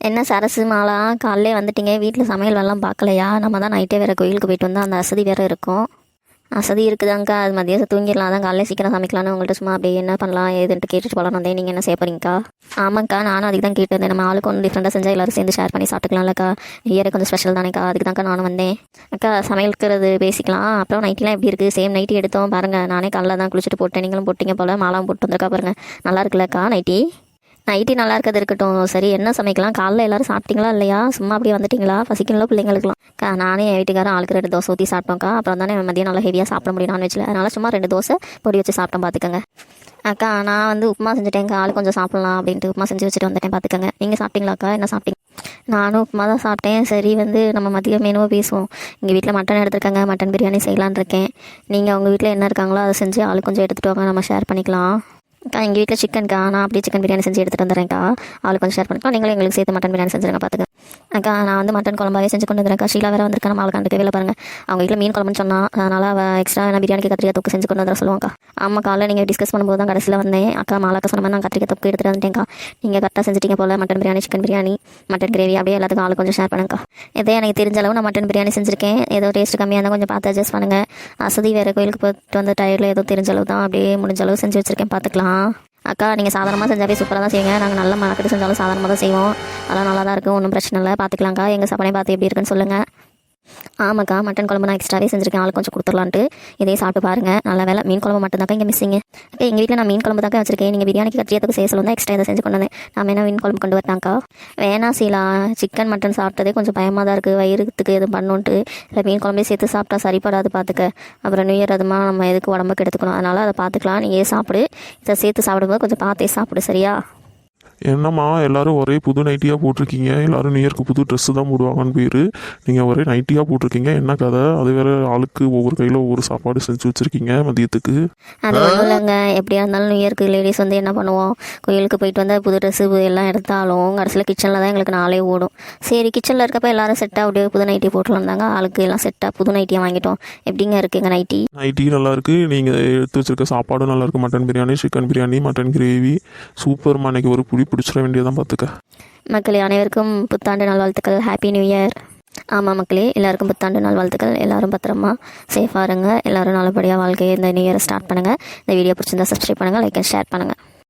என்ன சரசு மாலா, காலையிலே வந்துட்டீங்க, வீட்டில் சமையல் வேலைலாம் பார்க்கலையா? நம்ம தான் நைட்டே வேறு கோயிலுக்கு போயிட்டு வந்தால் அந்த அசதி வேறு இருக்கும். அசதி இருக்குதாங்க்கா, அது மதியம் தூங்கிடலாம், அதான் காலையில் சீக்கிரம் சமைக்கலான்னு உங்கள்கிட்ட சும்மா அப்படியே என்ன பண்ணலாம் ஏதுன்ட்டு கேட்டுட்டு போகலாம் வந்தேன். நீங்கள் என்ன செய்ய போறீங்கக்கா? ஆமாங்க்கா, நானும் அதுக்கு தான் கேட்டிருந்தேன். நம்ம ஆளுக்கு ஒன்று டிஃப்ரெண்ட்டாக செஞ்சால் எல்லாரும் சேர்ந்து ஷேர் பண்ணி சாப்பிட்டுக்கலாம்லக்கா. இயரை கொஞ்சம் ஸ்பெஷல் தானேக்கா, அதுக்கு தான்க்கா நானும் வந்தேன். அக்கா, சமையலுக்கிறது பேசிக்கலாம். அப்புறம் நைட்டிலாம் எப்படி இருக்குது? சேம் நைட்டி எடுத்தோம் பாருங்கள். நானே காலைல தான் குளிச்சுட்டு போட்டேன், நீங்களும் போட்டிங்க போல். மாலாவும் போட்டு வந்திருக்கா பாருங்கள். நல்லா இருக்குல்லக்கா நைட்டி? நைட்டி நல்லா இருக்கிறது இருக்கட்டும். சரி, என்ன சமைக்கலாம்? காலைல எல்லாரும் சாப்பிட்டீங்களா இல்லையா? சும்மா அப்படியே வந்துட்டிங்களா? பசிக்கல பிள்ளைங்களுக்குலாம்? நானே என் வீட்டுக்காரன் ஆளுக்கு 2 தோசை ஊற்றி சாப்பிட்டோம்க்கா. அப்புறம் தானே மதியம் நல்லா ஹெவியாக சாப்பிட முடியும் நான்வெஜ்ஜில். அதனால் சும்மா 2 தோசை பொடி வச்சு சாப்பிட்டோம் பார்த்துக்கங்க. அக்கா, நான் வந்து உப்புமா செஞ்சுட்டேன்க்கா. ஆள் கொஞ்சம் சாப்பிட்லாம் அப்படின்ட்டு உப்புமா செஞ்சு வச்சுட்டு வந்துட்டேன் பார்த்துக்கங்க. நீங்கள் சாப்பிட்டீங்களாக்கா? என்ன சாப்பிட்டீங்க? நானும் உப்புமா தான் சாப்பிட்டேன். சரி, வந்து நம்ம மதியம் மெனுவை பேசுவோம். எங்கள் வீட்டில் மட்டன் எடுத்துருக்காங்க, மட்டன் பிரியாணி செய்யலான்னு இருக்கேன். நீங்கள் உங்கள் வீட்டில் என்ன இருக்காங்களோ அதை செஞ்சு ஆள் கொஞ்சம் எடுத்துகிட்டு வாங்க, நம்ம ஷேர் பண்ணிக்கலாம். அக்கா, எங்கள் வீட்டில் சிக்கன்க்கா. நான் அப்படியே சிக்கன் பிரியாணி செஞ்சு எடுத்துகிட்டு வந்துடுறேன்க்கா. ஆள் கொஞ்சம் ஷேர் பண்ணிக்கலாம். நீங்களும் எங்களுக்கு சேர்த்து மட்டன் பிரியாணி செஞ்சுருங்க பார்த்துக்க. அக்கா, நான் வந்து மட்டன் குழம்பாவே செஞ்சு கொண்டு வந்துருக்கா. ஷீலா வேறு வந்திருக்கா, நம்ம ஆளுக்கு கண்டுக்கவே பாருங்கள். அவங்க வீட்டில் மீன் குழம்புன்னு சொன்னால் அதனால் அவள் எக்ஸ்ட்ரா நான் பிரியாணிக்கு கத்திரிக்காய் தொக்கு செஞ்சு கொண்டு வந்துட சொல்லுவாங்க்கா. ஆமாம், காலையில் நீங்கள் டிஸ்கஸ் பண்ணும்போது தான் கடைசியில் வந்தேன். அக்கா மாலாக்கா சொன்ன மாதிரி நான் கத்திரிக்காய் தொக்கு எடுத்துகிட்டு வந்துட்டேன்க்கா. நீங்கள் கரெக்டாக செஞ்சுட்டீங்க போல். Mutton biryani, chicken biryani, mutton gravy அப்படியே எல்லாத்துக்கும் ஆள் கொஞ்சம் ஷேர் பண்ணுங்கக்கா. இதே எனக்கு தெரிஞ்ச அளவு நான் மட்டன் பிரியாணி செஞ்சுருக்கேன். ஏதோ டேஸ்ட் கம்மியாக இருந்தால் கொஞ்சம் பார்த்து அட்ஜஸ்ட் பண்ணுங்கள். அசதி வேறு கோயிலுக்கு போய்ட்டு வந்து டயர்டில் ஏதோ தெரிஞ்ச அளவு தான் அப்படியே முடிஞ்ச அளவு செஞ்சு வச்சுருக்கேன், பார்த்துக்கலாம். அக்கா, நீங்கள் சாதாரணமாக செஞ்சாவே சூப்பராக தான் செய்வீங்க. நாங்கள் நல்ல மனக்கட்டு செஞ்சாலும் சாதாரணமாக தான் செய்வோம். அதெல்லாம் நல்லா தான் இருக்கும், ஒன்றும் பிரச்சனை இல்லை, பார்த்துக்கலாங்க்கா. எங்கள் சாப்பாடையும் பார்த்து எப்படி இருக்குன்னு சொல்லுங்கள். ஆமாக்கா, மட்டன் குழம்பு நான் எக்ஸ்ட்ராவே செஞ்சுருக்கேன், ஆள் கொஞ்சம் கொடுத்துடலான்ட்டு. இதே சாப்பிட்டு பாருங்கள். நல்ல வேலை, மீன் குழம்பு மட்டும் தாக்கா இங்கே மிஸ்ஸிங்க. அக்கா, எங்கள் வீட்டில் நான் மீன் குழம்பு தாக்கா வச்சிருக்கேன். நீங்கள் பிரியாணிக்கு கத்திரிக்காய்க்கு செய்ய சொல்லுங்கள், எக்ஸ்ட்ரா இதை செஞ்சு கொண்டு வந்தேன். நான் வேணா மீன் குழம்பு கொண்டு வரட்டாங்க்கா? வேணாம் சீலா, சிக்கன் மட்டன் சாப்பிட்டதே கொஞ்சம் பயமாக தான் இருக்குது. வயிறுத்துக்கு எதுவும் பண்ணுன்ட்டு இல்லை, மீன் குழம்பே சேர்த்து சாப்பிட்டா சரிப்படாது பார்த்துக்க. அப்புறம் நியூ இயர் அதுமா நம்ம எதுக்கு உடம்புக்கு எடுத்துக்கணும், அதனால் அதை பார்த்துக்கலாம். நீங்கள் சாப்பிடு, இதை சேர்த்து சாப்பிடும்போது கொஞ்சம் பார்த்தே சாப்பிடு, சரியா? என்னம்மா எல்லாரும் ஒரே புது நைட்டியாக போட்டிருக்கீங்க? எல்லாரும் நியூ இயர்க்கு புது ட்ரெஸ்ஸு தான் போடுவாங்கன்னு பேர். நீங்கள் ஒரே நைட்டியாக போட்டிருக்கீங்க, என்ன கதை? அது வேறு ஆளுக்கு ஒவ்வொரு கையில் ஒவ்வொரு சாப்பாடு செஞ்சு வச்சுருக்கீங்க மதியத்துக்கு. அது ஒன்றும் இல்லைங்க, எப்படியா இருந்தாலும் நியூ இயர்க்கு லேடிஸ் வந்து என்ன பண்ணுவோம், கோயிலுக்கு போயிட்டு வந்தால் புது ட்ரெஸ்ஸு எல்லாம் எடுத்தாலும் கடைசியில் கிச்சனில் தான் எங்களுக்கு நாளே ஓடும். சரி, கிச்சனில் இருக்கப்போ எல்லாரும் செட்டாக அப்படியே புது நைட்டி போட்டுலாம் இருந்தாங்க. ஆளுக்கு எல்லாம் செட்டாக புது நைட்டியாக வாங்கிட்டோம். எப்படிங்க இருக்குங்க நைட்டி? நைட்டி நல்லாயிருக்கு. நீங்கள் எடுத்து வச்சுருக்க சாப்பாடும் நல்லாயிருக்கு. Mutton biryani, chicken biryani, mutton gravy சூப்பர்மா. அன்றைக்கி ஒரு பிடிச்சிட வேண்டியதான் பார்த்துக்க. மக்களே, அனைவருக்கும் புத்தாண்டு நல்வாழ்த்துக்கள். Happy new year. ஆமாம் மக்களே, எல்லாருக்கும் புத்தாண்டு நல்வாழ்த்துக்கள். எல்லாரும் பத்திரமா சேஃபாக இருங்க. எல்லோரும் நல்லபடியாக வாழ்க்கையை இந்த நியூ இயரை ஸ்டார்ட் பண்ணுங்கள். இந்த வீடியோ பிடிச்சிருந்தா சப்ஸ்கிரைப் பண்ணுங்கள், லைக் அண்ட் ஷேர் பண்ணுங்கள்.